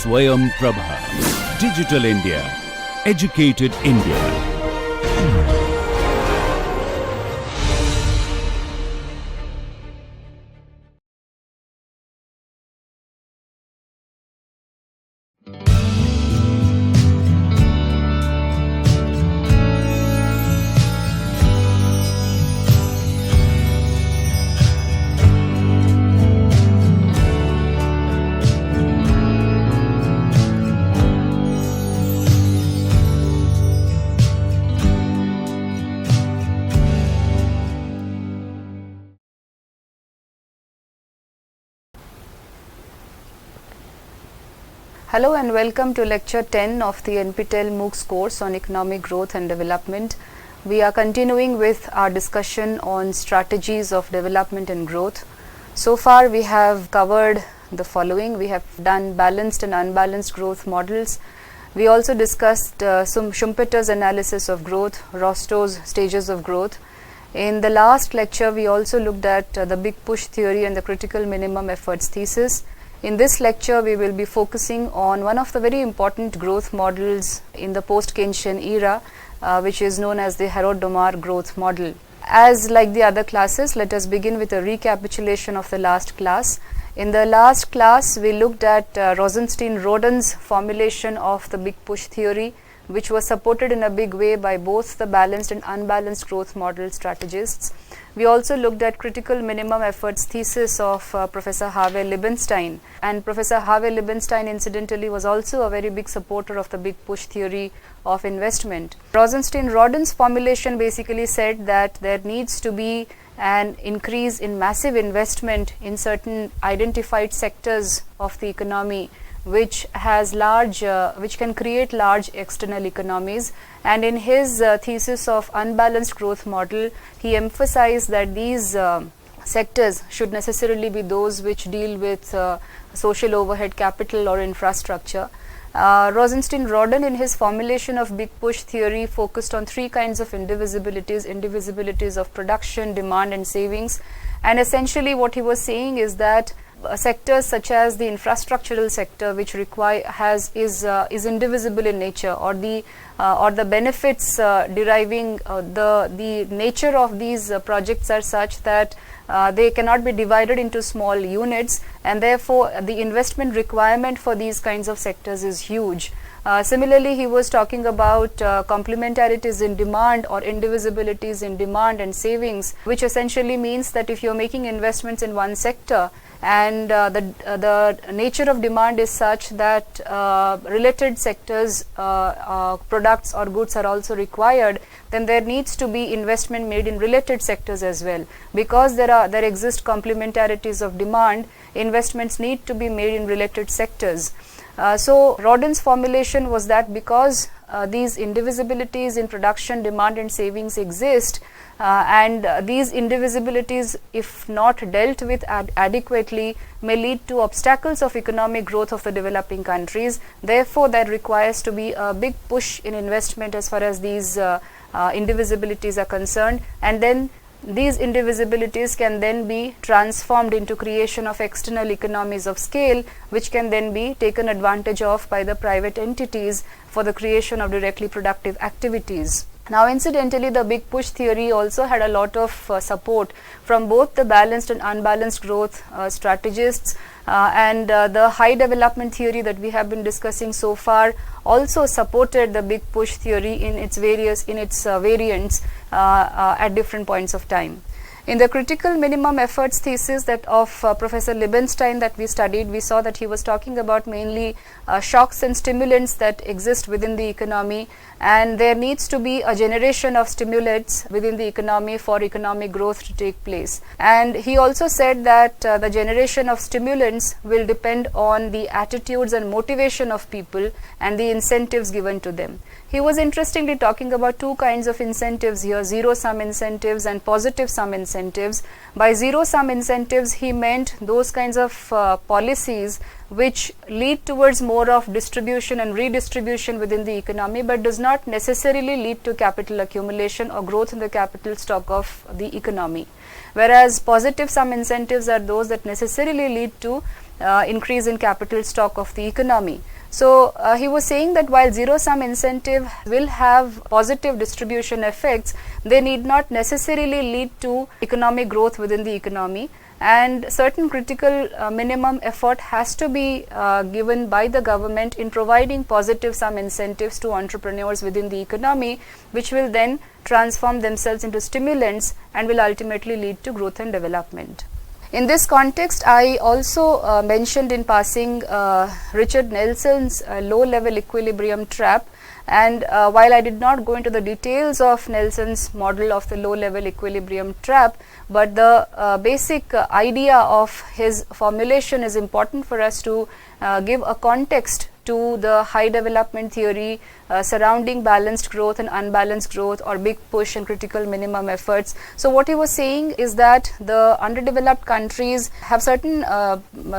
Swayam Prabha. Digital India. Educated India. Hello and welcome to lecture 10 of the NPTEL MOOCs course on economic growth and development. We are continuing with our discussion on strategies of development and growth. So far we have covered the following. We have done balanced and unbalanced growth models. We also discussed some Schumpeter's analysis of growth, Rostow's stages of growth. In the last lecture we also looked at the big push theory and the critical minimum efforts thesis. In this lecture, we will be focusing on one of the very important growth models in the post-Keynesian era, which is known as the Harrod-Domar growth model. As like the other classes, let us begin with a recapitulation of the last class. In the last class, we looked at Rosenstein-Rodin's formulation of the big push theory, which was supported in a big way by both the balanced and unbalanced growth model strategists. We also looked at critical minimum efforts thesis of Professor Harvey Liebenstein, and Professor Harvey Liebenstein incidentally was also a very big supporter of the big push theory of investment. Rosenstein-Rodin's formulation basically said that there needs to be an increase in massive investment in certain identified sectors of the economy which can create large external economies, and in his thesis of unbalanced growth model he emphasized that these sectors should necessarily be those which deal with social overhead capital or infrastructure. Rosenstein-Rodin in his formulation of big push theory focused on three kinds of indivisibilities of production, demand and savings, and essentially what he was saying is that sectors such as the infrastructural sector, which is indivisible in nature, or the benefits deriving the nature of these projects are such that they cannot be divided into small units, and therefore the investment requirement for these kinds of sectors is huge. Similarly, he was talking about complementarities in demand or indivisibilities in demand and savings, which essentially means that if you're making investments in one sector and the nature of demand is such that related sectors products or goods are also required, then there needs to be investment made in related sectors as well. Because there exist complementarities of demand, investments need to be made in related sectors. So Rodin's formulation was that because these indivisibilities in production, demand and savings exist, and these indivisibilities, if not dealt with adequately, may lead to obstacles of economic growth of the developing countries. Therefore, there requires to be a big push in investment as far as these indivisibilities are concerned, and then these indivisibilities can then be transformed into creation of external economies of scale, which can then be taken advantage of by the private entities for the creation of directly productive activities. Now, incidentally, the big push theory also had a lot of support from both the balanced and unbalanced growth strategists, and the high development theory that we have been discussing so far also supported the big push theory in its variants at different points of time. In the critical minimum efforts thesis that of Professor Liebenstein that we studied, we saw that he was talking about mainly shocks and stimulants that exist within the economy, and there needs to be a generation of stimulants within the economy for economic growth to take place. And he also said that the generation of stimulants will depend on the attitudes and motivation of people and the incentives given to them. He was interestingly talking about two kinds of incentives here, zero-sum incentives and positive-sum incentives. By zero-sum incentives, he meant those kinds of policies which lead towards more of distribution and redistribution within the economy, but does not necessarily lead to capital accumulation or growth in the capital stock of the economy. whereas positive sum incentives are those that necessarily lead to increase in capital stock of the economy. So he was saying that while zero sum incentive will have positive distribution effects, they need not necessarily lead to economic growth within the economy, and certain critical minimum effort has to be given by the government in providing positive sum incentives to entrepreneurs within the economy, which will then transform themselves into stimulants and will ultimately lead to growth and development. In this context, I also mentioned in passing Richard Nelson's low-level equilibrium trap, and while I did not go into the details of Nelson's model of the low-level equilibrium trap, but the basic idea of his formulation is important for us to give a context to the high development theory surrounding balanced growth and unbalanced growth, or big push and critical minimum efforts. So what he was saying is that the underdeveloped countries have certain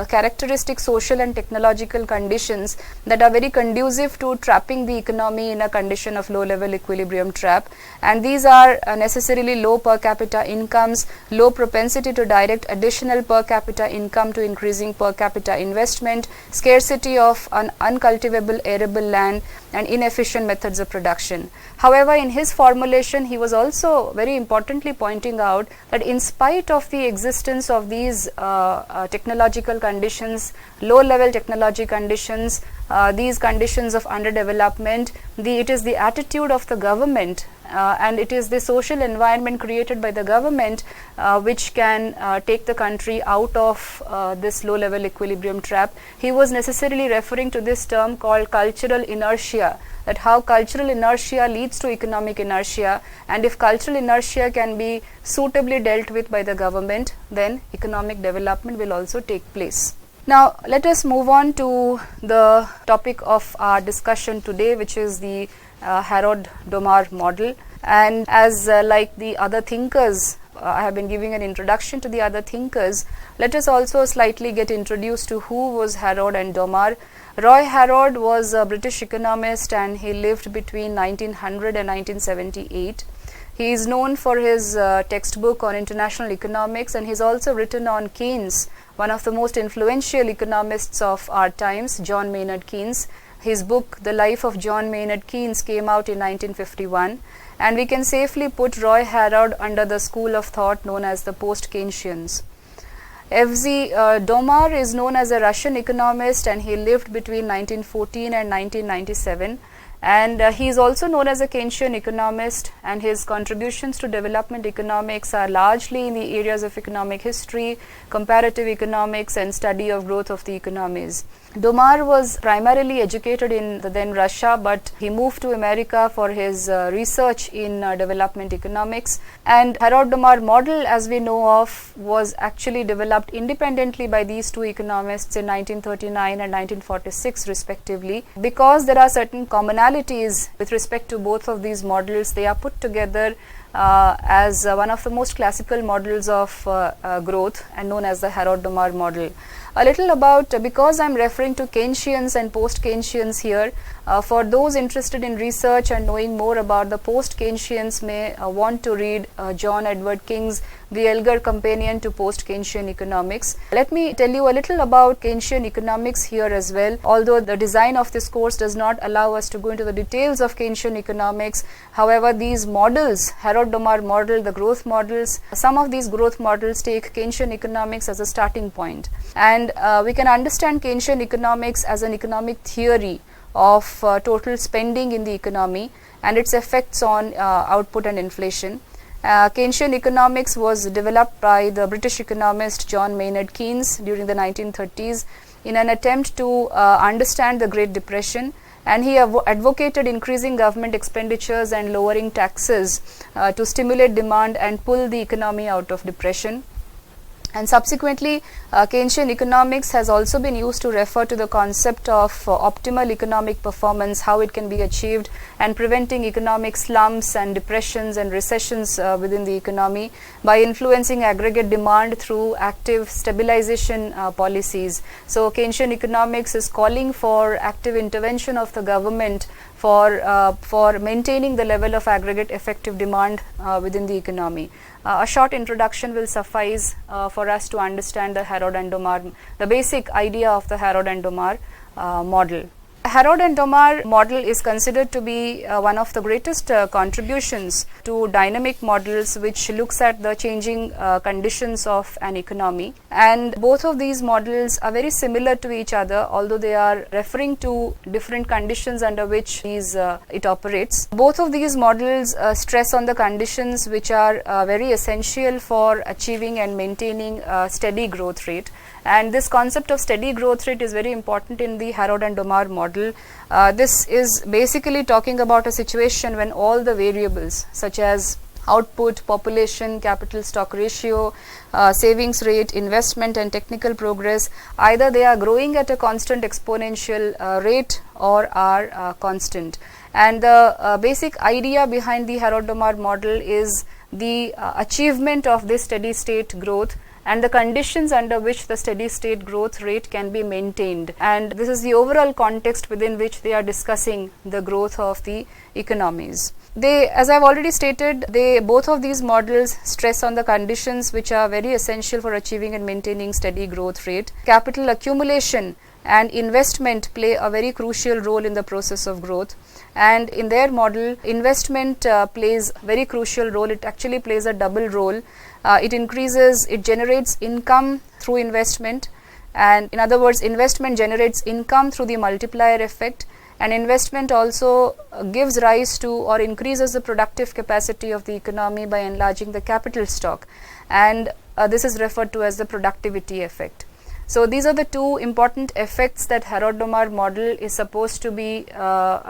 characteristic social and technological conditions that are very conducive to trapping the economy in a condition of low level equilibrium trap, and these are necessarily low per capita incomes, low propensity to direct additional per capita income to increasing per capita investment, scarcity of an uncultivable arable land, and inefficient methods of production. However, in his formulation, he was also very importantly pointing out that in spite of the existence of these technological conditions, low level technology conditions, these conditions of underdevelopment, it is the attitude of the government and it is the social environment created by the government which can take the country out of this low level equilibrium trap. He was necessarily referring to this term called cultural inertia, that how cultural inertia leads to economic inertia, and if cultural inertia can be suitably dealt with by the government, then economic development will also take place. Now let us move on to the topic of our discussion today, which is the Harrod-Domar model. And as like the other thinkers, I have been giving an introduction to the other thinkers, let us also slightly get introduced to who was Harrod and Domar. Roy Harrod was a British economist and he lived between 1900 and 1978. He is known for his textbook on international economics, and he has also written on Keynes, one of the most influential economists of our times, John Maynard Keynes. His book, The Life of John Maynard Keynes, came out in 1951, and we can safely put Roy Harrod under the school of thought known as the post-Keynesians. F.Z. Domar is known as a Russian economist, and he lived between 1914 and 1997. And he is also known as a Keynesian economist, and his contributions to development economics are largely in the areas of economic history, comparative economics, and study of growth of the economies. Domar was primarily educated in the then Russia, but he moved to America for his research in development economics. And Harrod-Domar model, as we know of, was actually developed independently by these two economists in 1939 and 1946 respectively. Because there are certain commonalities with respect to both of these models, they are put together as one of the most classical models of growth and known as the Harrod-Domar model. A little about, because I am referring to Keynesians and post-Keynesians here, for those interested in research and knowing more about the post-Keynesians may want to read John Edward King's The Elgar Companion to Post-Keynesian Economics. Let me tell you a little about Keynesian economics here as well. Although the design of this course does not allow us to go into the details of Keynesian economics, however, these models, Harrod-Domar model, the growth models, some of these growth models take Keynesian economics as a starting point. And we can understand Keynesian economics as an economic theory of total spending in the economy and its effects on output and inflation. Keynesian economics was developed by the British economist John Maynard Keynes during the 1930s in an attempt to understand the Great Depression, and he advocated increasing government expenditures and lowering taxes to stimulate demand and pull the economy out of depression. And subsequently, Keynesian economics has also been used to refer to the concept of optimal economic performance, how it can be achieved, and preventing economic slumps and depressions and recessions within the economy by influencing aggregate demand through active stabilization policies. So Keynesian economics is calling for active intervention of the government for maintaining the level of aggregate effective demand within the economy. A short introduction will suffice for us to understand the Harrod and Domar, the basic idea of the Harrod and Domar model. Harrod and Domar model is considered to be one of the greatest contributions to dynamic models, which looks at the changing conditions of an economy. And both of these models are very similar to each other, although they are referring to different conditions under which it operates. Both of these models stress on the conditions which are very essential for achieving and maintaining a steady growth rate. And this concept of steady growth rate is very important in the Harrod and Domar model. This is basically talking about a situation when all the variables such as output, population, capital stock ratio, savings rate, investment and technical progress, either they are growing at a constant exponential rate or are constant. And the basic idea behind the Harrod-Domar model is the achievement of this steady state growth and the conditions under which the steady state growth rate can be maintained. And this is the overall context within which they are discussing the growth of the economies. As I have already stated, both of these models stress on the conditions which are very essential for achieving and maintaining steady growth rate. Capital accumulation and investment play a very crucial role in the process of growth. And in their model, investment plays very crucial role. It actually plays a double role. It generates income through investment, and in other words, investment generates income through the multiplier effect, and investment also gives rise to or increases the productive capacity of the economy by enlarging the capital stock, and this is referred to as the productivity effect. So these are the two important effects that Harrod-Domar model is supposed to be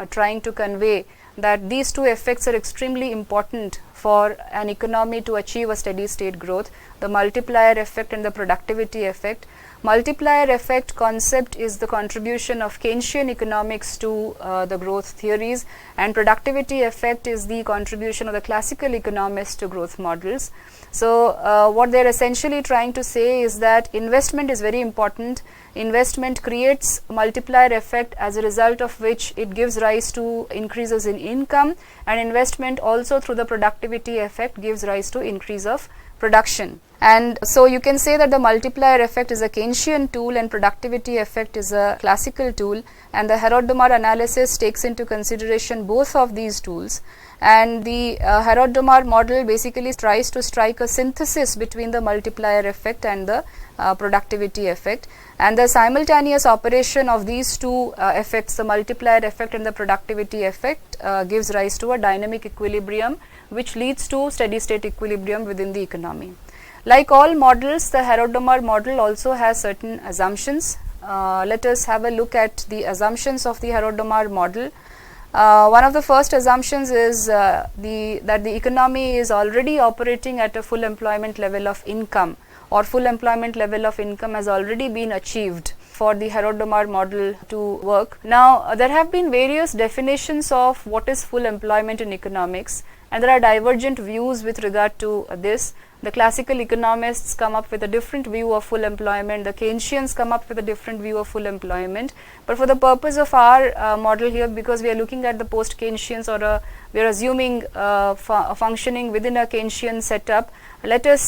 trying to convey, that these two effects are extremely important for an economy to achieve a steady state growth: the multiplier effect and the productivity effect. Multiplier effect concept is the contribution of Keynesian economics to the growth theories, and productivity effect is the contribution of the classical economists to growth models. So what they are essentially trying to say is that investment is very important. Investment creates multiplier effect, as a result of which it gives rise to increases in income, and investment also through the productivity effect gives rise to increase of production. And so you can say that the multiplier effect is a Keynesian tool and productivity effect is a classical tool, and the Harrod-Domar analysis takes into consideration both of these tools. And the Harrod-Domar model basically tries to strike a synthesis between the multiplier effect and the productivity effect, and the simultaneous operation of these two effects, the multiplier effect and the productivity effect, gives rise to a dynamic equilibrium, which leads to steady state equilibrium within the economy. Like all models, the Harrod-Domar model also has certain assumptions. Let us have a look at the assumptions of the Harrod-Domar model. One of the first assumptions is that the economy is already operating at a full employment level of income, or full employment level of income has already been achieved for the Harrod-Domar model to work. Now, there have been various definitions of what is full employment in economics, and there are divergent views with regard to this. The classical economists come up with a different view of full employment, the Keynesians come up with a different view of full employment. But for the purpose of our model here, because we are looking at the post-Keynesians, or we are assuming functioning within a Keynesian setup, let us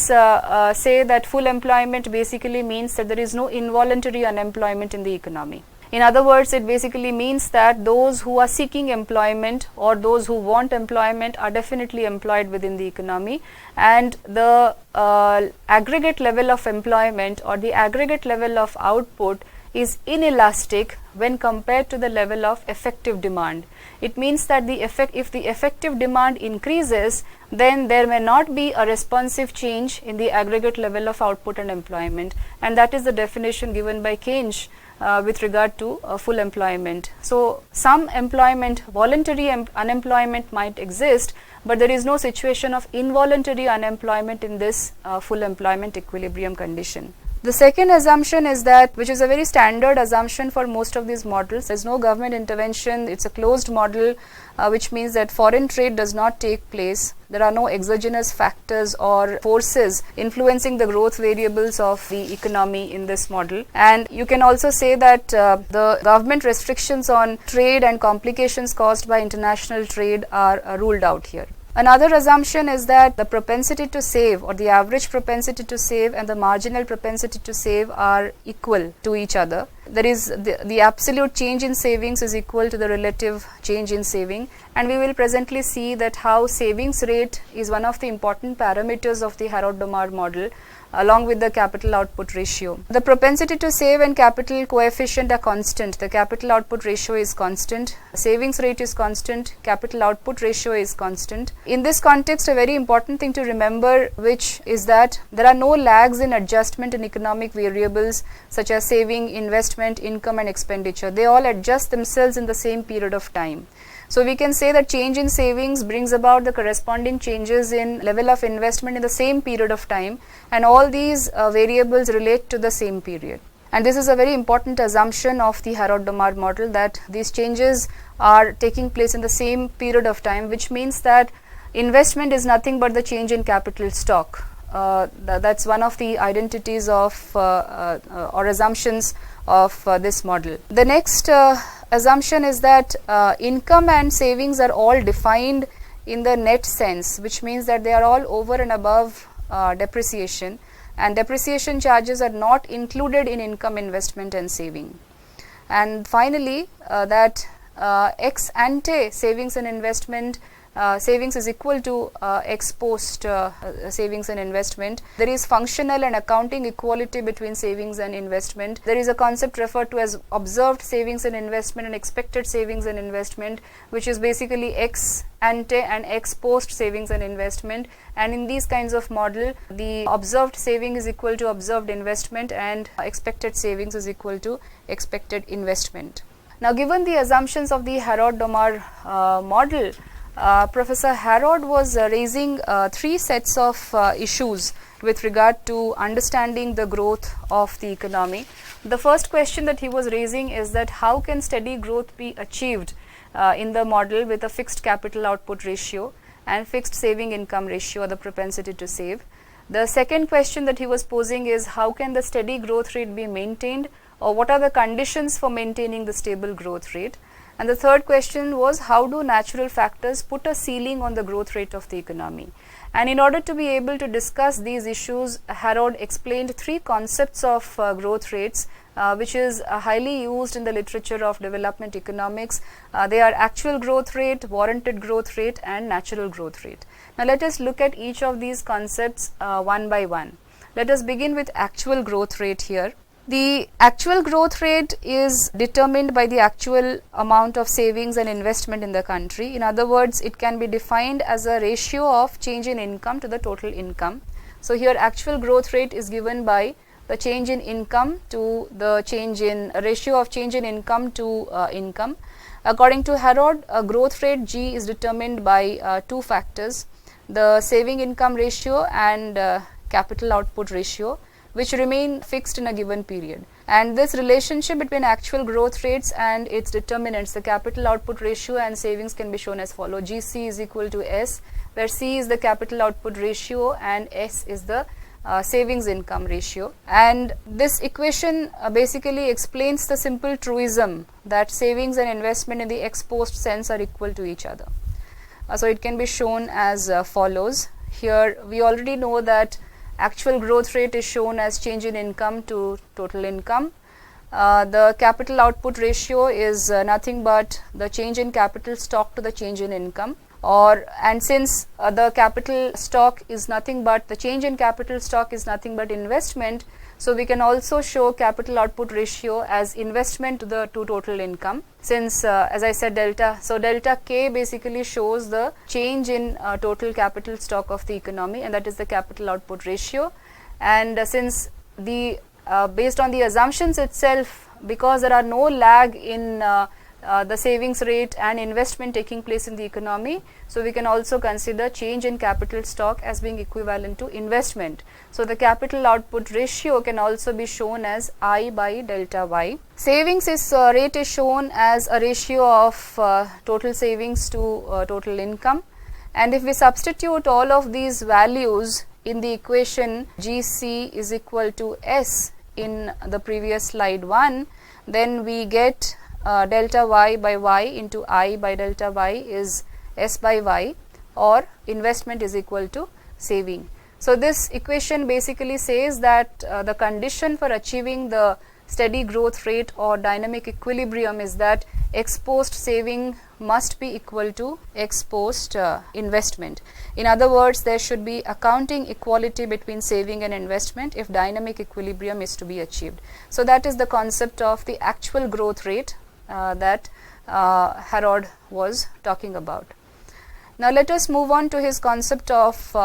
say that full employment basically means that there is no involuntary unemployment in the economy. In other words, it basically means that those who are seeking employment or those who want employment are definitely employed within the economy, and the aggregate level of employment or the aggregate level of output is inelastic when compared to the level of effective demand. It means that if the effective demand increases, then there may not be a responsive change in the aggregate level of output and employment, and that is the definition given by Keynes with regard to full employment. So some employment, voluntary unemployment might exist, but there is no situation of involuntary unemployment in this full employment equilibrium condition. The second assumption is that, which is a very standard assumption for most of these models, there is no government intervention, it is a closed model, which means that foreign trade does not take place. There are no exogenous factors or forces influencing the growth variables of the economy in this model. And you can also say that the government restrictions on trade and complications caused by international trade are ruled out here. Another assumption is that the propensity to save, or the average propensity to save, and the marginal propensity to save are equal to each other. That is, the absolute change in savings is equal to the relative change in saving, and we will presently see that how savings rate is one of the important parameters of the Harrod-Domar model, along with the capital output ratio. The propensity to save and capital coefficient are constant. The capital output ratio is constant, savings rate is constant, capital output ratio is constant. In this context, a very important thing to remember, which is that there are no lags in adjustment in economic variables such as saving, investment, income and expenditure. They all adjust themselves in the same period of time. So we can say that change in savings brings about the corresponding changes in level of investment in the same period of time, and all these variables relate to the same period. And this is a very important assumption of the Harrod-Domar model, that these changes are taking place in the same period of time, which means that investment is nothing but the change in capital stock. That's one of the identities of or assumptions of this model. The next assumption is that income and savings are all defined in the net sense, which means that they are all over and above depreciation, and depreciation charges are not included in income, investment and saving. And finally, that ex ante savings and investment, savings is equal to ex post savings and investment. There is functional and accounting equality between savings and investment. There is a concept referred to as observed savings and investment and expected savings and investment, which is basically ex ante and ex post savings and investment. And in these kinds of model, the observed saving is equal to observed investment, and expected savings is equal to expected investment. Now, given the assumptions of the Harrod-Domar model, Professor Harrod was raising three sets of issues with regard to understanding the growth of the economy. The first question that he was raising is that how can steady growth be achieved in the model with a fixed capital output ratio and fixed saving income ratio, or the propensity to save. The second question that he was posing is how can the steady growth rate be maintained, or what are the conditions for maintaining the stable growth rate. And the third question was how do natural factors put a ceiling on the growth rate of the economy. And in order to be able to discuss these issues, Harrod explained three concepts of growth rates, which is highly used in the literature of development economics. They are actual growth rate, warranted growth rate and natural growth rate. Now let us look at each of these concepts one by one. Let us begin with actual growth rate here. The actual growth rate is determined by the actual amount of savings and investment in the country. In other words, it can be defined as a ratio of change in income to the total income. So here actual growth rate is given by the change in income to the change in ratio of change in income to income. According to Harrod, a growth rate G is determined by two factors, the saving income ratio and capital output ratio, which remain fixed in a given period. And this relationship between actual growth rates and its determinants, the capital output ratio and savings, can be shown as follows. GC is equal to S, where C is the capital output ratio and S is the savings income ratio. And this equation basically explains the simple truism that savings and investment in the ex post sense are equal to each other. So it can be shown as follows. Here we already know that actual growth rate is shown as change in income to total income. The capital output ratio is nothing but the change in capital stock to the change in income. And since the capital stock is nothing but the change in capital stock is nothing but investment, so we can also show capital output ratio as investment to total income. Since as I said delta, so delta K basically shows the change in total capital stock of the economy, and that is the capital output ratio. And since the based on the assumptions itself, because there are no lag in the savings rate and investment taking place in the economy, so we can also consider change in capital stock as being equivalent to investment. So the capital output ratio can also be shown as I by delta Y. Savings rate is shown as a ratio of total savings to total income, and if we substitute all of these values in the equation GC is equal to S in the previous slide 1, then we get delta Y by Y into I by delta Y is S by Y, or investment is equal to saving. So this equation basically says that the condition for achieving the steady growth rate or dynamic equilibrium is that ex post saving must be equal to ex post investment. In other words, there should be accounting equality between saving and investment if dynamic equilibrium is to be achieved. So that is the concept of the actual growth rate that Harrod was talking about. Now let us move on to his concept of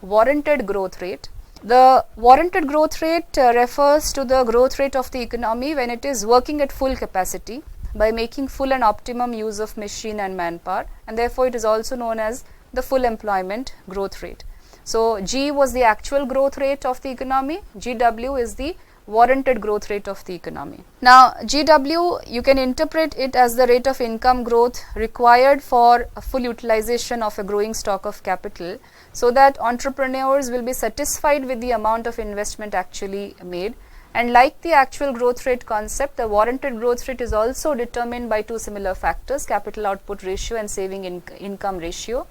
warranted growth rate. The warranted growth rate refers to the growth rate of the economy when it is working at full capacity by making full and optimum use of machine and manpower, and therefore it is also known as the full employment growth rate. So G was the actual growth rate of the economy, GW is the warranted growth rate of the economy. Now GW, you can interpret it as the rate of income growth required for a full utilization of a growing stock of capital, so that entrepreneurs will be satisfied with the amount of investment actually made. And like the actual growth rate concept, the warranted growth rate is also determined by two similar factors, capital output ratio and saving income ratio.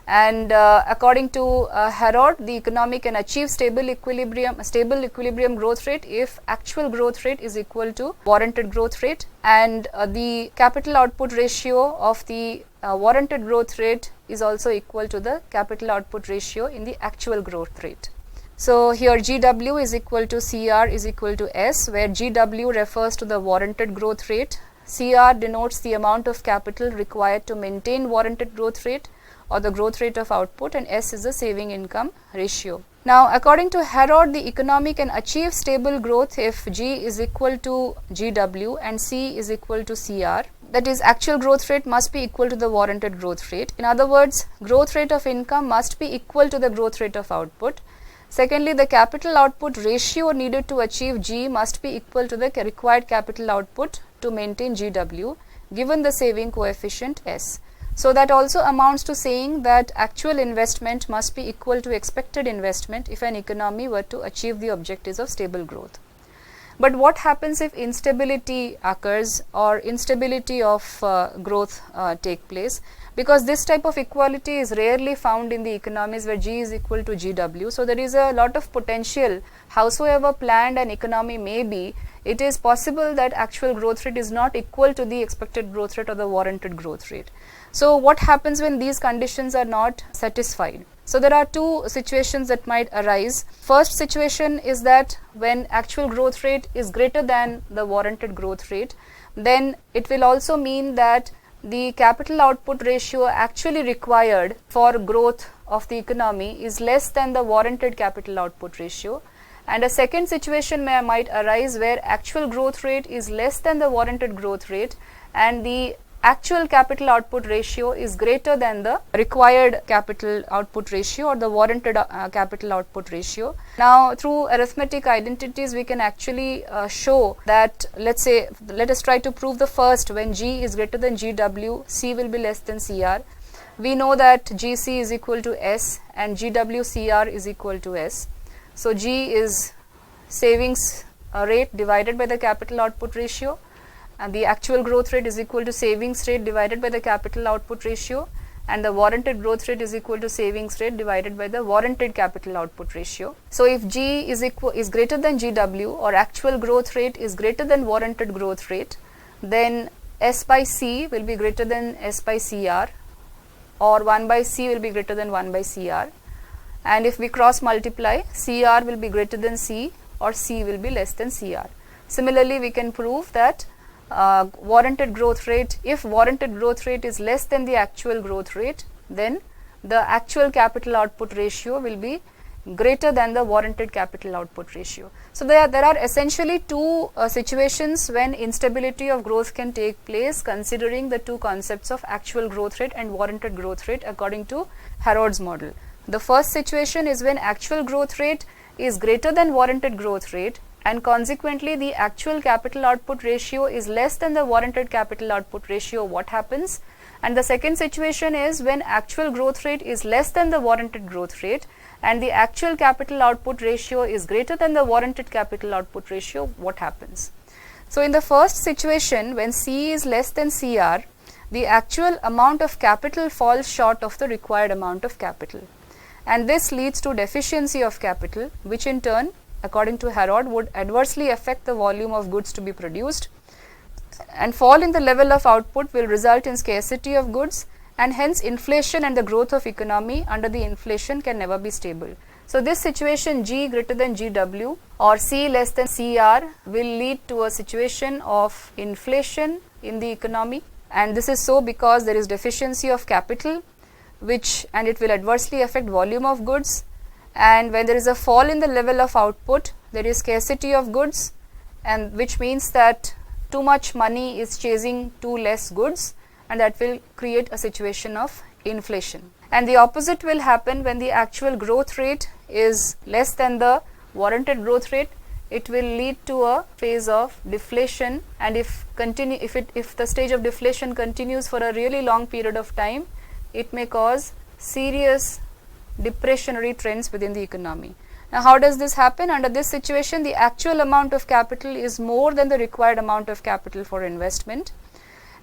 And according to Harrod, the economy can achieve stable equilibrium growth rate if actual growth rate is equal to warranted growth rate, and the capital output ratio of the warranted growth rate is also equal to the capital output ratio in the actual growth rate. So here GW is equal to CR is equal to S, where GW refers to the warranted growth rate, CR denotes the amount of capital required to maintain warranted growth rate or the growth rate of output, and S is the saving income ratio. Now according to Harrod, the economy can achieve stable growth if G is equal to GW and C is equal to CR. That is, actual growth rate must be equal to the warranted growth rate. In other words, growth rate of income must be equal to the growth rate of output. Secondly, the capital output ratio needed to achieve G must be equal to the required capital output to maintain GW given the saving coefficient S. So that also amounts to saying that actual investment must be equal to expected investment if an economy were to achieve the objectives of stable growth. But what happens if instability occurs or instability of growth take place? Because this type of equality is rarely found in the economies where G is equal to GW. So there is a lot of potential, howsoever planned an economy may be, it is possible that actual growth rate is not equal to the expected growth rate or the warranted growth rate. So what happens when these conditions are not satisfied? So there are two situations that might arise. First situation is that when actual growth rate is greater than the warranted growth rate, then it will also mean that the capital output ratio actually required for growth of the economy is less than the warranted capital output ratio. And a second situation might arise where actual growth rate is less than the warranted growth rate and the actual capital output ratio is greater than the required capital output ratio or the warranted capital output ratio. Now through arithmetic identities we can actually show that, let us try to prove the first. When G is greater than GW, C will be less than CR. We know that GC is equal to S and GWCR is equal to S. So G is savings rate divided by the capital output ratio, and the actual growth rate is equal to savings rate divided by the capital output ratio, and the warranted growth rate is equal to savings rate divided by the warranted capital output ratio. So if G is greater than GW or actual growth rate is greater than warranted growth rate, then S by C will be greater than S by CR, or 1 by C will be greater than 1 by CR. And if we cross multiply, CR will be greater than C or C will be less than CR. Similarly, we can prove that warranted growth rate, if warranted growth rate is less than the actual growth rate, then the actual capital output ratio will be greater than the warranted capital output ratio. So there are essentially two situations when instability of growth can take place, considering the two concepts of actual growth rate and warranted growth rate according to Harrod's model. The first situation is when actual growth rate is greater than warranted growth rate, and consequently the actual capital output ratio is less than the warranted capital output ratio. What happens? And the second situation is when actual growth rate is less than the warranted growth rate and the actual capital output ratio is greater than the warranted capital output ratio. What happens? So in the first situation, when C is less than CR, the actual amount of capital falls short of the required amount of capital. And this leads to deficiency of capital, which in turn, according to Harrod, would adversely affect the volume of goods to be produced, and fall in the level of output will result in scarcity of goods, and hence inflation and the growth of economy under the inflation can never be stable. So this situation G greater than GW or C less than CR will lead to a situation of inflation in the economy, and this is so because there is deficiency of capital, and it will adversely affect volume of goods, and when there is a fall in the level of output, there is scarcity of goods, and which means that too much money is chasing too less goods, and that will create a situation of inflation. And the opposite will happen when the actual growth rate is less than the warranted growth rate. It will lead to a phase of deflation, and if the stage of deflation continues for a really long period of time, it may cause serious depressionary trends within the economy. Now, how does this happen? Under this situation, the actual amount of capital is more than the required amount of capital for investment,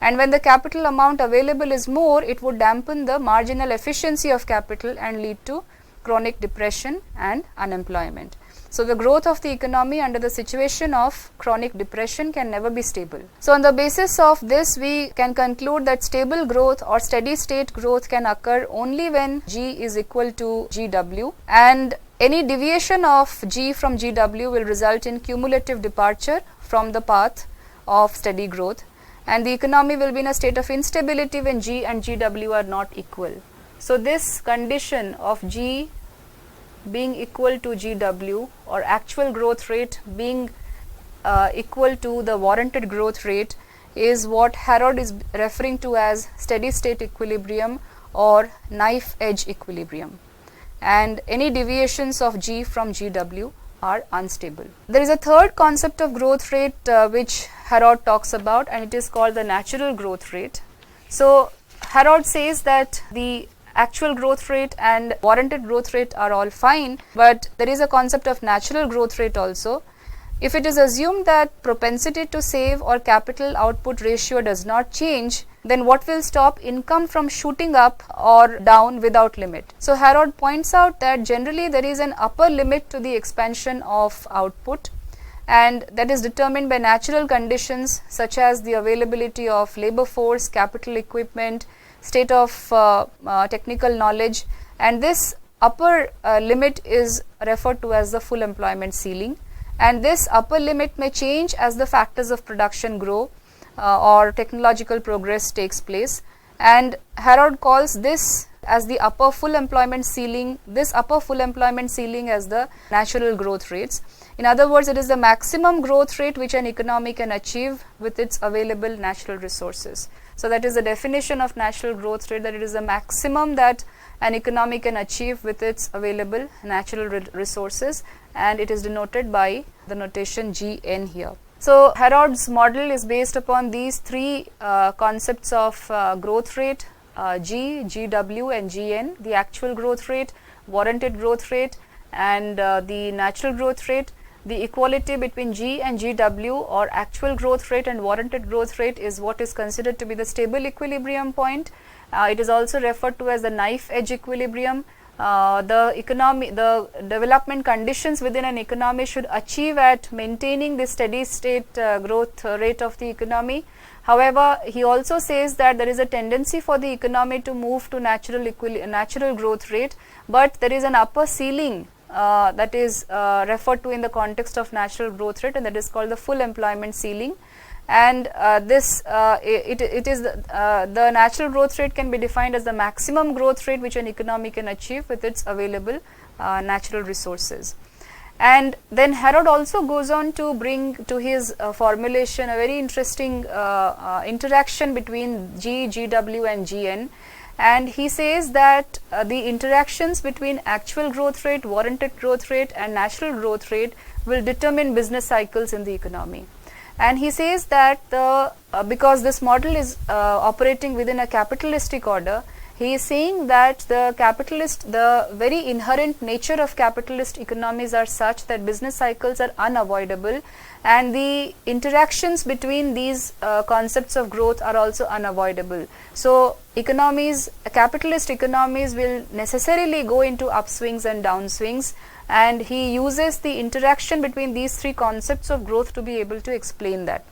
and when the capital amount available is more, it would dampen the marginal efficiency of capital and lead to chronic depression and unemployment. So the growth of the economy under the situation of chronic depression can never be stable. So on the basis of this, we can conclude that stable growth or steady state growth can occur only when G is equal to GW, and any deviation of G from GW will result in cumulative departure from the path of steady growth, and the economy will be in a state of instability when G and GW are not equal. So this condition of G being equal to GW or actual growth rate being equal to the warranted growth rate is what Harrod is referring to as steady state equilibrium or knife edge equilibrium, and any deviations of G from GW are unstable. There is a third concept of growth rate which Harrod talks about, and it is called the natural growth rate. So Harrod says that the actual growth rate and warranted growth rate are all fine, but there is a concept of natural growth rate also. If it is assumed that propensity to save or capital output ratio does not change, then what will stop income from shooting up or down without limit? So Harrod points out that generally there is an upper limit to the expansion of output, and that is determined by natural conditions such as the availability of labor force, capital equipment, state of technical knowledge, and this upper limit is referred to as the full employment ceiling, and this upper limit may change as the factors of production grow or technological progress takes place, and Harrod calls this as the upper full employment ceiling, as the natural growth rates. In other words, it is the maximum growth rate which an economy can achieve with its available natural resources. So that is the definition of natural growth rate, that it is the maximum that an economy can achieve with its available natural resources, and it is denoted by the notation GN here. So Harrod's model is based upon these three concepts of growth rate, G, GW and GN, the actual growth rate, warranted growth rate, and the natural growth rate. The equality between G and GW or actual growth rate and warranted growth rate is what is considered to be the stable equilibrium point. It is also referred to as the knife edge equilibrium. The development conditions within an economy should achieve at maintaining the steady state growth rate of the economy. However, he also says that there is a tendency for the economy to move to natural growth rate, but there is an upper ceiling that is referred to in the context of natural growth rate, and that is called the full employment ceiling. And it is the natural growth rate can be defined as the maximum growth rate which an economy can achieve with its available natural resources. And then Harrod also goes on to bring to his formulation a very interesting interaction between G, GW and GN. And he says that the interactions between actual growth rate, warranted growth rate and natural growth rate will determine business cycles in the economy. And he says that because this model is operating within a capitalistic order, He is saying that the very inherent nature of capitalist economies are such that business cycles are unavoidable, and the interactions between these concepts of growth are also unavoidable. So capitalist economies will necessarily go into upswings and downswings, and he uses the interaction between these three concepts of growth to be able to explain that.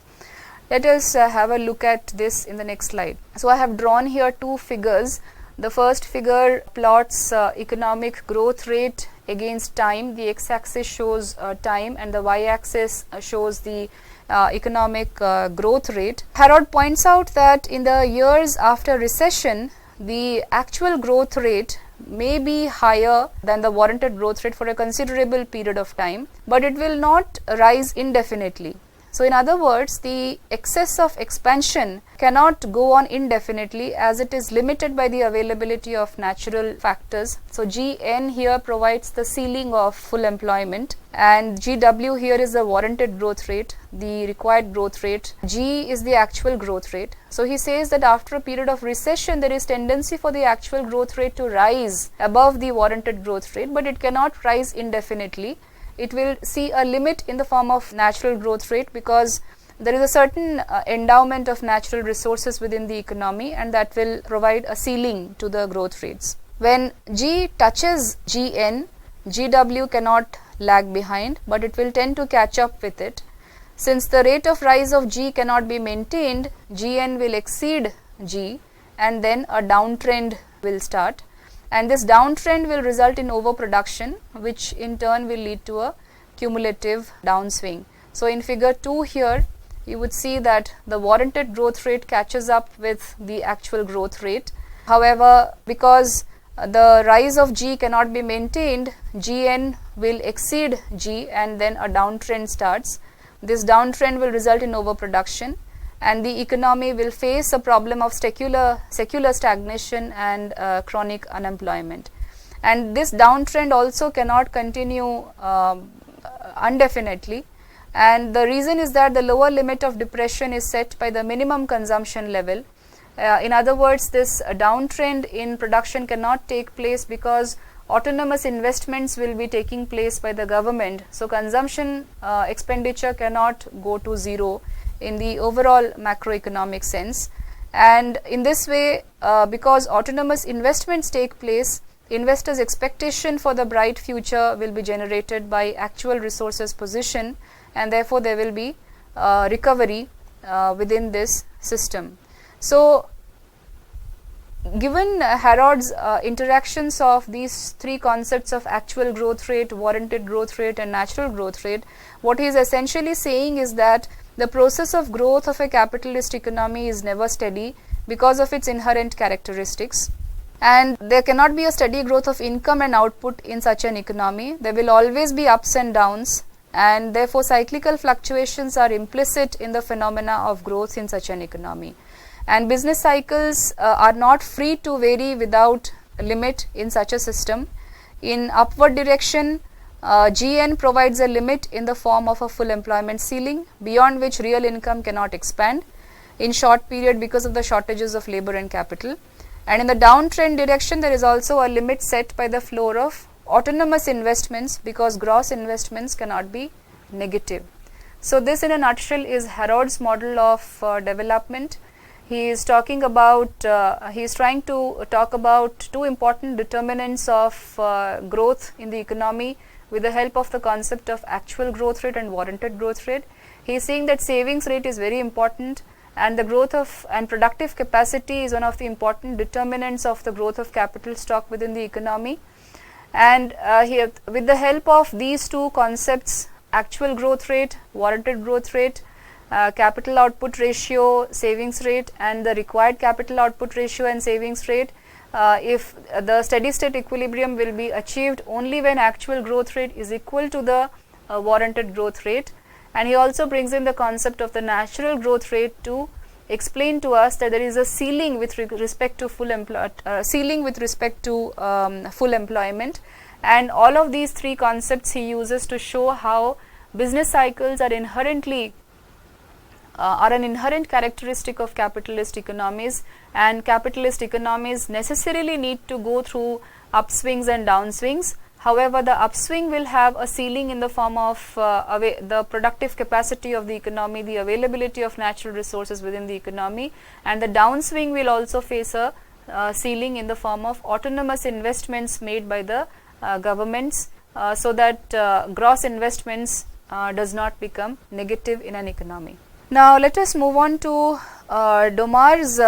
Let us have a look at this in the next slide. So I have drawn here two figures. The first figure plots economic growth rate against time. The x-axis shows time and the y-axis shows the economic growth rate. Harrod points out that in the years after recession, the actual growth rate may be higher than the warranted growth rate for a considerable period of time, but it will not rise indefinitely. So in other words, the excess of expansion cannot go on indefinitely, as it is limited by the availability of natural factors. So Gn here provides the ceiling of full employment, and Gw here is the warranted growth rate, the required growth rate. G is the actual growth rate. So he says that after a period of recession, there is tendency for the actual growth rate to rise above the warranted growth rate, but it cannot rise indefinitely. It will see a limit in the form of natural growth rate, because there is a certain endowment of natural resources within the economy, and that will provide a ceiling to the growth rates. When G touches Gn, Gw cannot lag behind, but it will tend to catch up with it. Since the rate of rise of G cannot be maintained, Gn will exceed G, and then a downtrend will start. And this downtrend will result in overproduction, which in turn will lead to a cumulative downswing. So in figure 2 here, you would see that the warranted growth rate catches up with the actual growth rate. However, because the rise of G cannot be maintained, Gn will exceed G, and then a downtrend starts. This downtrend will result in overproduction, and the economy will face a problem of secular stagnation and chronic unemployment. And this downtrend also cannot continue indefinitely, and the reason is that the lower limit of depression is set by the minimum consumption level. In other words, this downtrend in production cannot take place because autonomous investments will be taking place by the government. So consumption expenditure cannot go to zero in the overall macroeconomic sense, and in this way, because autonomous investments take place, investors' expectation for the bright future will be generated by actual resources position, and therefore there will be recovery within this system. So given Harrod's interactions of these three concepts of actual growth rate, warranted growth rate, and natural growth rate, what he is essentially saying is that the process of growth of a capitalist economy is never steady because of its inherent characteristics, and there cannot be a steady growth of income and output in such an economy. There will always be ups and downs, and therefore cyclical fluctuations are implicit in the phenomena of growth in such an economy. And business cycles are not free to vary without a limit in such a system. In upward direction, Gn provides a limit in the form of a full employment ceiling, beyond which real income cannot expand in short period because of the shortages of labor and capital. And in the downtrend direction, there is also a limit set by the floor of autonomous investments, because gross investments cannot be negative. So this in a nutshell is Harrod's model of development. He is talking about, he is trying to talk about two important determinants of growth in the economy with the help of the concept of actual growth rate and warranted growth rate. He is saying that savings rate is very important, and the growth of and productive capacity is one of the important determinants of the growth of capital stock within the economy. And here, with the help of these two concepts, actual growth rate, warranted growth rate, capital output ratio, savings rate, and the required capital output ratio and savings rate, if the steady state equilibrium will be achieved only when actual growth rate is equal to the warranted growth rate. And he also brings in the concept of the natural growth rate to explain to us that there is a ceiling with respect to full employment, and all of these three concepts he uses to show how business cycles are inherently are an inherent characteristic of capitalist economies, and capitalist economies necessarily need to go through upswings and downswings. However, the upswing will have a ceiling in the form of the productive capacity of the economy, the availability of natural resources within the economy, and the downswing will also face a ceiling in the form of autonomous investments made by the governments, so that gross investments does not become negative in an economy. Now, let us move on to Domar's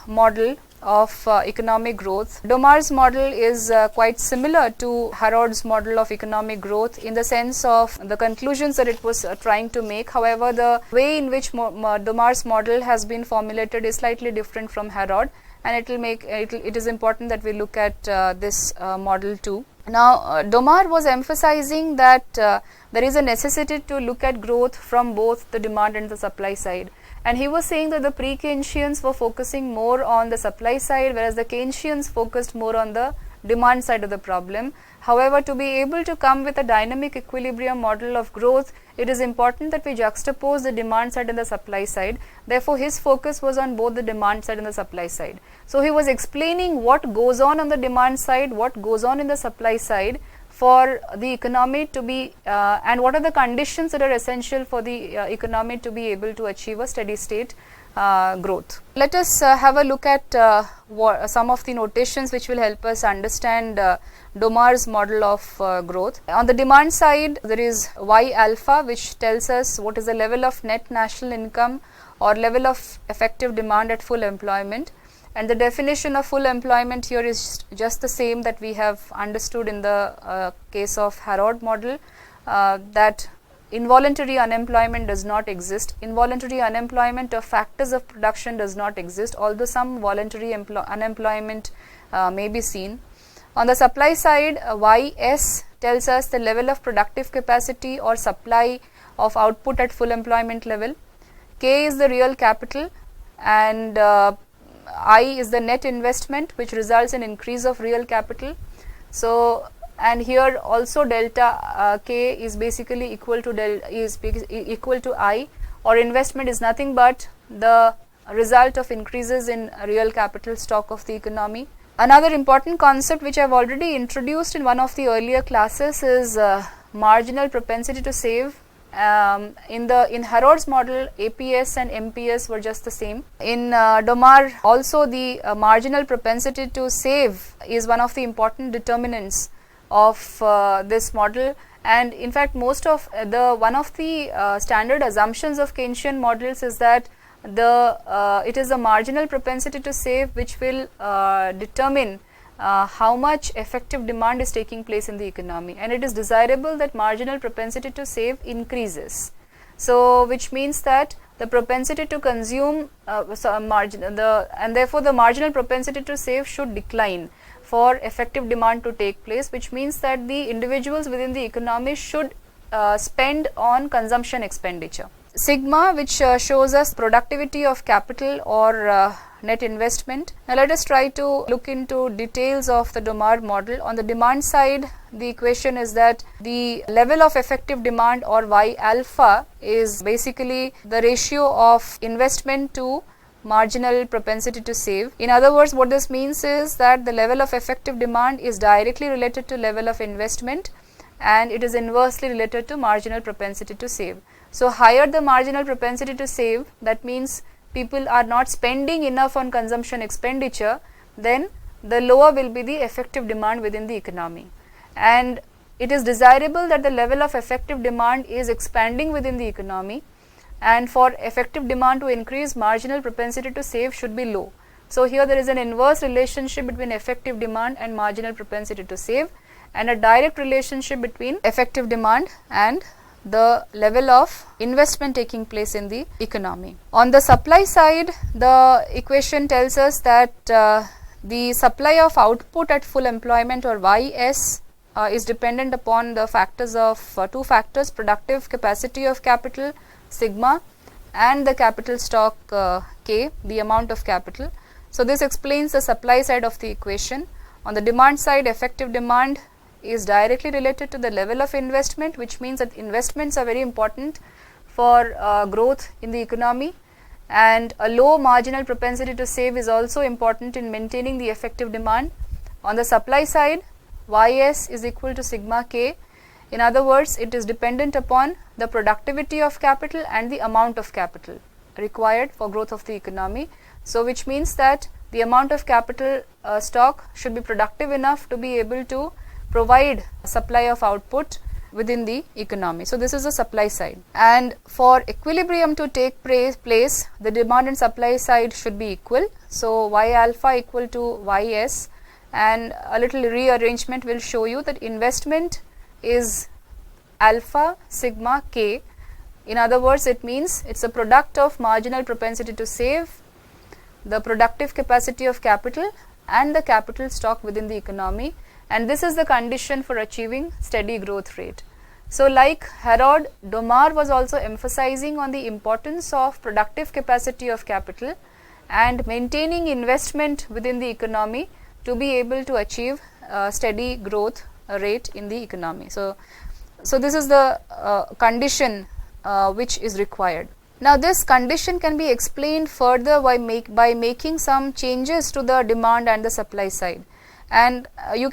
model of economic growth. Domar's model is quite similar to Harrod's model of economic growth in the sense of the conclusions that it was trying to make. However, the way in which Domar's model has been formulated is slightly different from Harrod, and it is important that we look at this model too. Now, Domar was emphasizing that there is a necessity to look at growth from both the demand and the supply side. And he was saying that the pre-Keynesians were focusing more on the supply side, whereas the Keynesians focused more on the demand side of the problem. However, to be able to come with a dynamic equilibrium model of growth, it is important that we juxtapose the demand side and the supply side. Therefore, his focus was on both the demand side and the supply side. So, he was explaining what goes on the demand side, what goes on in the supply side for the economy to be and what are the conditions that are essential for the economy to be able to achieve a steady state growth. Let us have a look at some of the notations which will help us understand Domar's model of growth. On the demand side, there is Y alpha, which tells us what is the level of net national income or level of effective demand at full employment. And the definition of full employment here is just the same that we have understood in the case of Harrod model, that involuntary unemployment does not exist. Involuntary unemployment of factors of production does not exist, although some voluntary unemployment may be seen. On the supply side, YS tells us the level of productive capacity or supply of output at full employment level. K is the real capital, and I is the net investment, which results in increase of real capital. So, and here also delta K is basically equal to I, or investment is nothing but the result of increases in real capital stock of the economy. Another important concept which I have already introduced in one of the earlier classes is marginal propensity to save. In Harrod's model, APS and MPS were just the same. In Domar, also the marginal propensity to save is one of the important determinants of this model, and in fact most of one of the standard assumptions of Keynesian models is that it is the marginal propensity to save which will determine how much effective demand is taking place in the economy, and it is desirable that marginal propensity to save increases. So, which means that the propensity to consume and therefore the marginal propensity to save should decline for effective demand to take place, which means that the individuals within the economy should spend on consumption expenditure. Sigma, which shows us productivity of capital or net investment. Now, let us try to look into details of the Domar model. On the demand side, the equation is that the level of effective demand, or Y alpha, is basically the ratio of investment to marginal propensity to save. In other words, what this means is that the level of effective demand is directly related to level of investment, and it is inversely related to marginal propensity to save. So, higher the marginal propensity to save, that means people are not spending enough on consumption expenditure, then the lower will be the effective demand within the economy. And it is desirable that the level of effective demand is expanding within the economy, and for effective demand to increase, marginal propensity to save should be low. So, here there is an inverse relationship between effective demand and marginal propensity to save, and a direct relationship between effective demand and the level of investment taking place in the economy. On the supply side, the equation tells us that the supply of output at full employment, or YS, is dependent upon the factors of two factors: productive capacity of capital sigma and the capital stock K, the amount of capital. So, this explains the supply side of the equation. On the demand side, effective demand is directly related to the level of investment, which means that investments are very important for growth in the economy, and a low marginal propensity to save is also important in maintaining the effective demand. On the supply side, Ys is equal to sigma k. In other words, it is dependent upon the productivity of capital and the amount of capital required for growth of the economy. So which means that the amount of capital stock should be productive enough to be able to provide supply of output within the economy. So this is the supply side, and for equilibrium to take place, the demand and supply side should be equal. So Y alpha equal to Ys, and a little rearrangement will show you that investment is alpha sigma k. In other words, it means it's a product of marginal propensity to save, the productive capacity of capital, and the capital stock within the economy, and this is the condition for achieving steady growth rate. So like Harold, Domar was also emphasizing on the importance of productive capacity of capital and maintaining investment within the economy to be able to achieve steady growth rate in the economy. So this is the condition which is required. Now this condition can be explained further by making some changes to the demand and the supply side, and we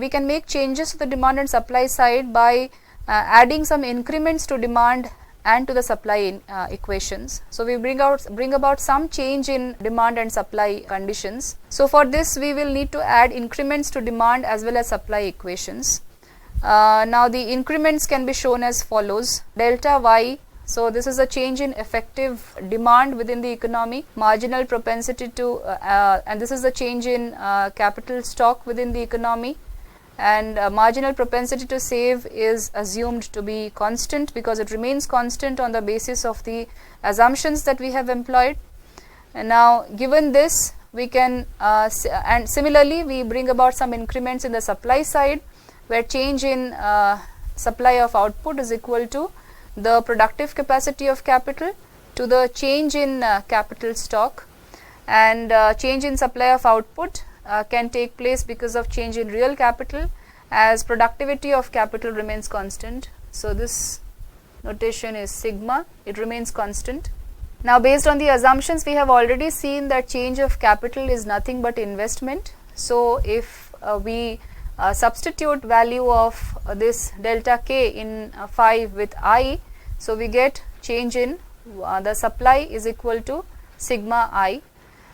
can make changes to the demand and supply side by adding some increments to demand and to the supply equations. So we bring about some change in demand and supply conditions. So for this we will need to add increments to demand as well as supply equations. Now the increments can be shown as follows: delta y, so this is a change in effective demand within the economy, marginal propensity to and this is the change in capital stock within the economy, and marginal propensity to save is assumed to be constant because it remains constant on the basis of the assumptions that we have employed. And now given this, we can and similarly we bring about some increments in the supply side, where change in supply of output is equal to the productive capacity of capital to the change in capital stock, and change in supply of output can take place because of change in real capital, as productivity of capital remains constant. So this notation is sigma, it remains constant. Now based on the assumptions, we have already seen that change of capital is nothing but investment. So if we substitute value of this delta k in phi with I, so we get change in the supply is equal to sigma I,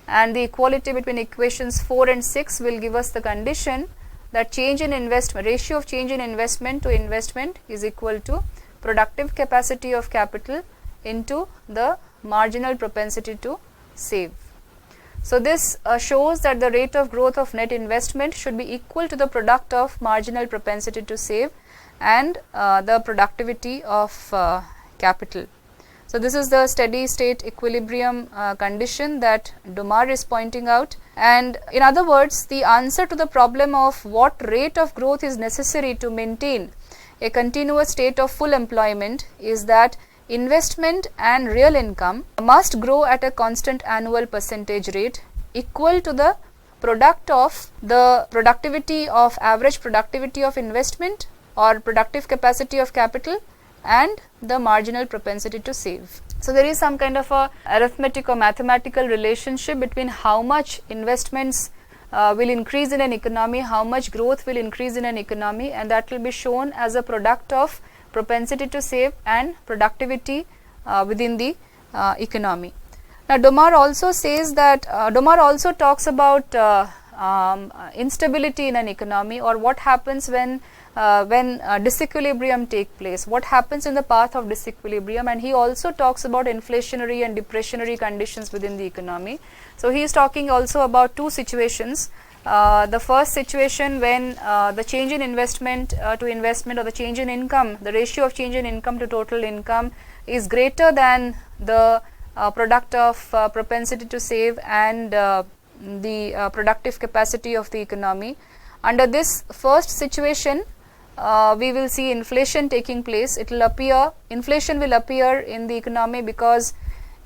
and the equality between equations 4 and 6 will give us the condition that change in investment, ratio of change in investment to investment is equal to productive capacity of capital into the marginal propensity to save. So this shows that the rate of growth of net investment should be equal to the product of marginal propensity to save and the productivity of capital. So this is the steady state equilibrium condition that Domar is pointing out, and in other words, the answer to the problem of what rate of growth is necessary to maintain a continuous state of full employment is that investment and real income must grow at a constant annual percentage rate equal to the product of the productivity of average productivity of investment or productive capacity of capital and the marginal propensity to save. So there is some kind of a arithmetic or mathematical relationship between how much investments will increase in an economy, how much growth will increase in an economy, and that will be shown as a product of propensity to save and productivity within the economy. Now Domar also says that Domar also talks about instability in an economy, or what happens when disequilibrium take place, what happens in the path of disequilibrium, and he also talks about inflationary and depressionary conditions within the economy. So he is talking also about two situations. The first situation when the change in investment to investment, or the change in income, the ratio of change in income to total income is greater than the product of propensity to save and the productive capacity of the economy. Under this first situation, we will see inflation taking place. Inflation will appear in the economy because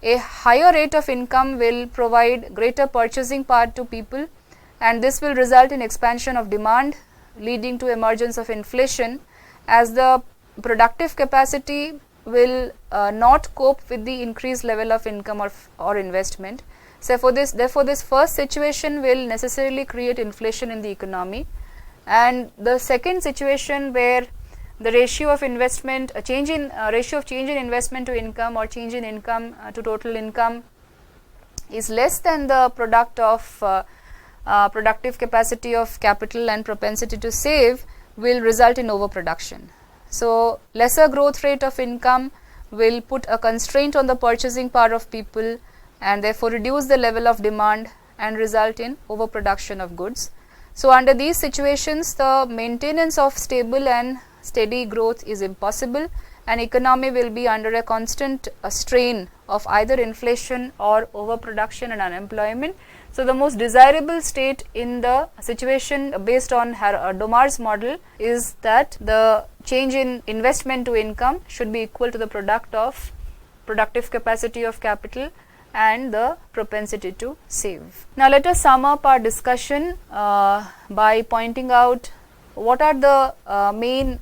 a higher rate of income will provide greater purchasing power to people, and this will result in expansion of demand, leading to emergence of inflation, as the productive capacity will not cope with the increased level of income or investment. So therefore this first situation will necessarily create inflation in the economy, and the second situation where the ratio of investment, a change in ratio of change in investment to income or change in income to total income is less than the product of productive capacity of capital and propensity to save, will result in overproduction. So lesser growth rate of income will put a constraint on the purchasing power of people and therefore reduce the level of demand and result in overproduction of goods. So under these situations, the maintenance of stable and steady growth is impossible, and economy will be under a constant strain of either inflation or overproduction and unemployment. So the most desirable state in the situation based on Domar's model is that the change in investment to income should be equal to the product of productive capacity of capital and the propensity to save. Now let us sum up our discussion by pointing out what are the main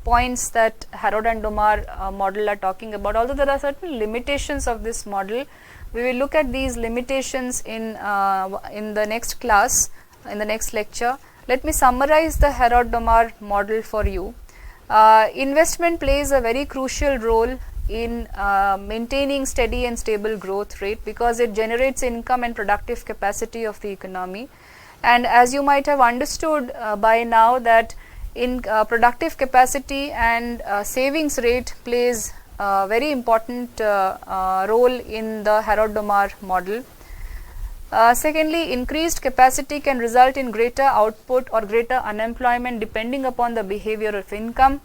points that Harrod and Domar model are talking about. Although there are certain limitations of this model, we will look at these limitations in the next class, in the next lecture. Let me summarize the Harrod-Domar model for you. Investment plays a very crucial role in maintaining steady and stable growth rate because it generates income and productive capacity of the economy. And as you might have understood by now that in productive capacity and savings rate plays a very important role in the Harrod-Domar model. Secondly, increased capacity can result in greater output or greater unemployment depending upon the behavior of income.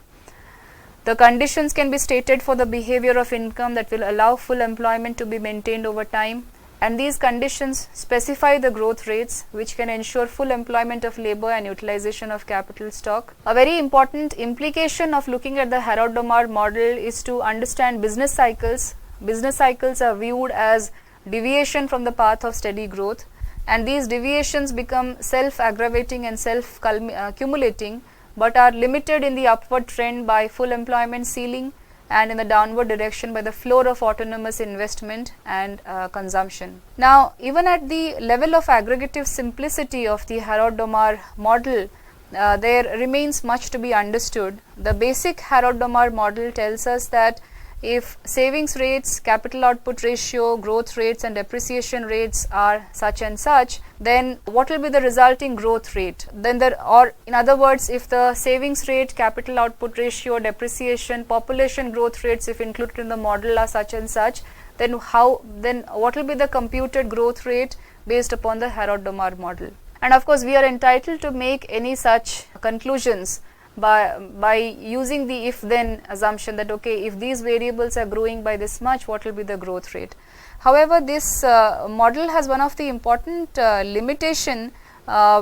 The conditions can be stated for the behavior of income that will allow full employment to be maintained over time, and these conditions specify the growth rates which can ensure full employment of labor and utilization of capital stock. A very important implication of looking at the Harrod-Domar model is to understand business cycles. Business cycles are viewed as deviation from the path of steady growth, and these deviations become self-aggravating and self-accumulating, but are limited in the upward trend by full employment ceiling and in the downward direction by the floor of autonomous investment and consumption. Now, even at the level of aggregative simplicity of the Harrod-Domar model, there remains much to be understood. The basic Harrod-Domar model tells us that if savings rates, capital output ratio, growth rates and depreciation rates are such and such, then what will be the resulting growth rate? Then or in other words, if the savings rate, capital output ratio, depreciation, population growth rates if included in the model are such and such, then what will be the computed growth rate based upon the Harrod-Domar model? And of course, we are entitled to make any such conclusions by using the if-then assumption that okay, if these variables are growing by this much, what will be the growth rate? However, this model has one of the important limitation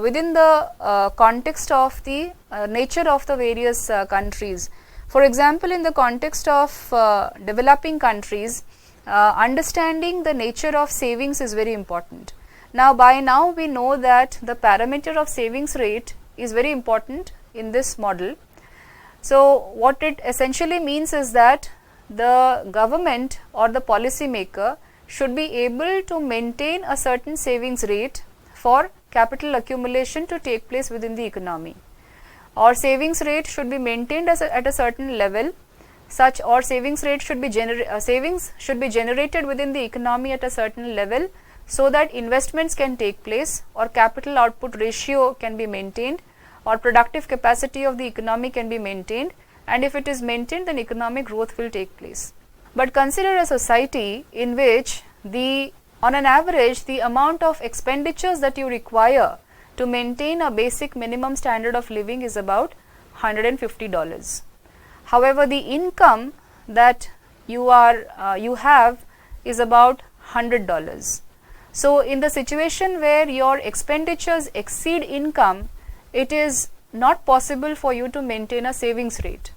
within the context of the nature of the various countries. For example, in the context of developing countries, understanding the nature of savings is very important. Now, by now we know that the parameter of savings rate is very important in this model. So what it essentially means is that the government or the policy maker should be able to maintain a certain savings rate for capital accumulation to take place within the economy, or savings rate should be maintained at a certain level such, or savings rate should be savings should be generated within the economy at a certain level so that investments can take place, or capital output ratio can be maintained, or productive capacity of the economy can be maintained, and if it is maintained, then economic growth will take place. But consider a society in which on an average the amount of expenditures that you require to maintain a basic minimum standard of living is about $150. However, the income that you have is about $100. So in the situation where your expenditures exceed income, it is not possible for you to maintain a savings rate.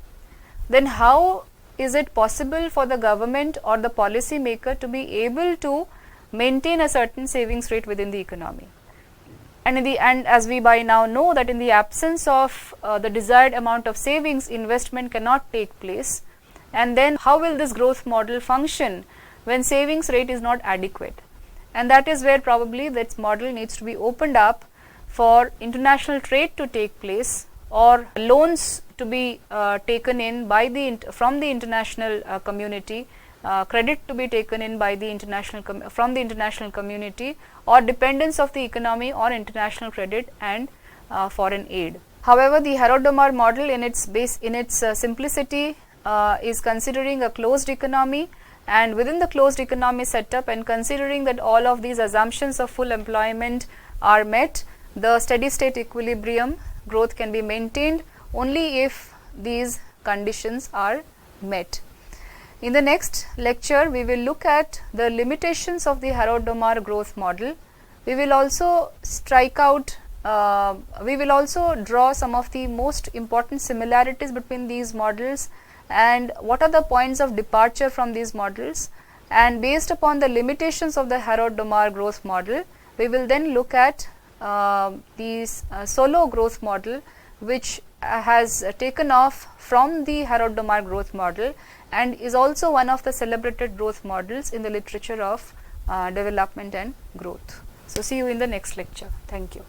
Then how is it possible for the government or the policy maker to be able to maintain a certain savings rate within the economy? And as we by now know that in the absence of the desired amount of savings, investment cannot take place, And then how will this growth model function when savings rate is not adequate? And that is where probably that model needs to be opened up for international trade to take place, or loans to be taken in by from the international community, credit to be taken in by the from the international community, or dependence of the economy on international credit and foreign aid. However, the Harrod-Domar model in its simplicity is considering a closed economy, and within the closed economy setup, and considering that all of these assumptions of full employment are met, the steady state equilibrium growth can be maintained only if these conditions are met. In the next lecture, we will look at the limitations of the Harrod-Domar growth model. We will also we will also draw some of the most important similarities between these models and what are the points of departure from these models, and based upon the limitations of the Harrod-Domar growth model, we will then look at the solo growth model, which has taken off from the Harrod-Domar growth model and is also one of the celebrated growth models in the literature of development and growth. So, see you in the next lecture. Thank you.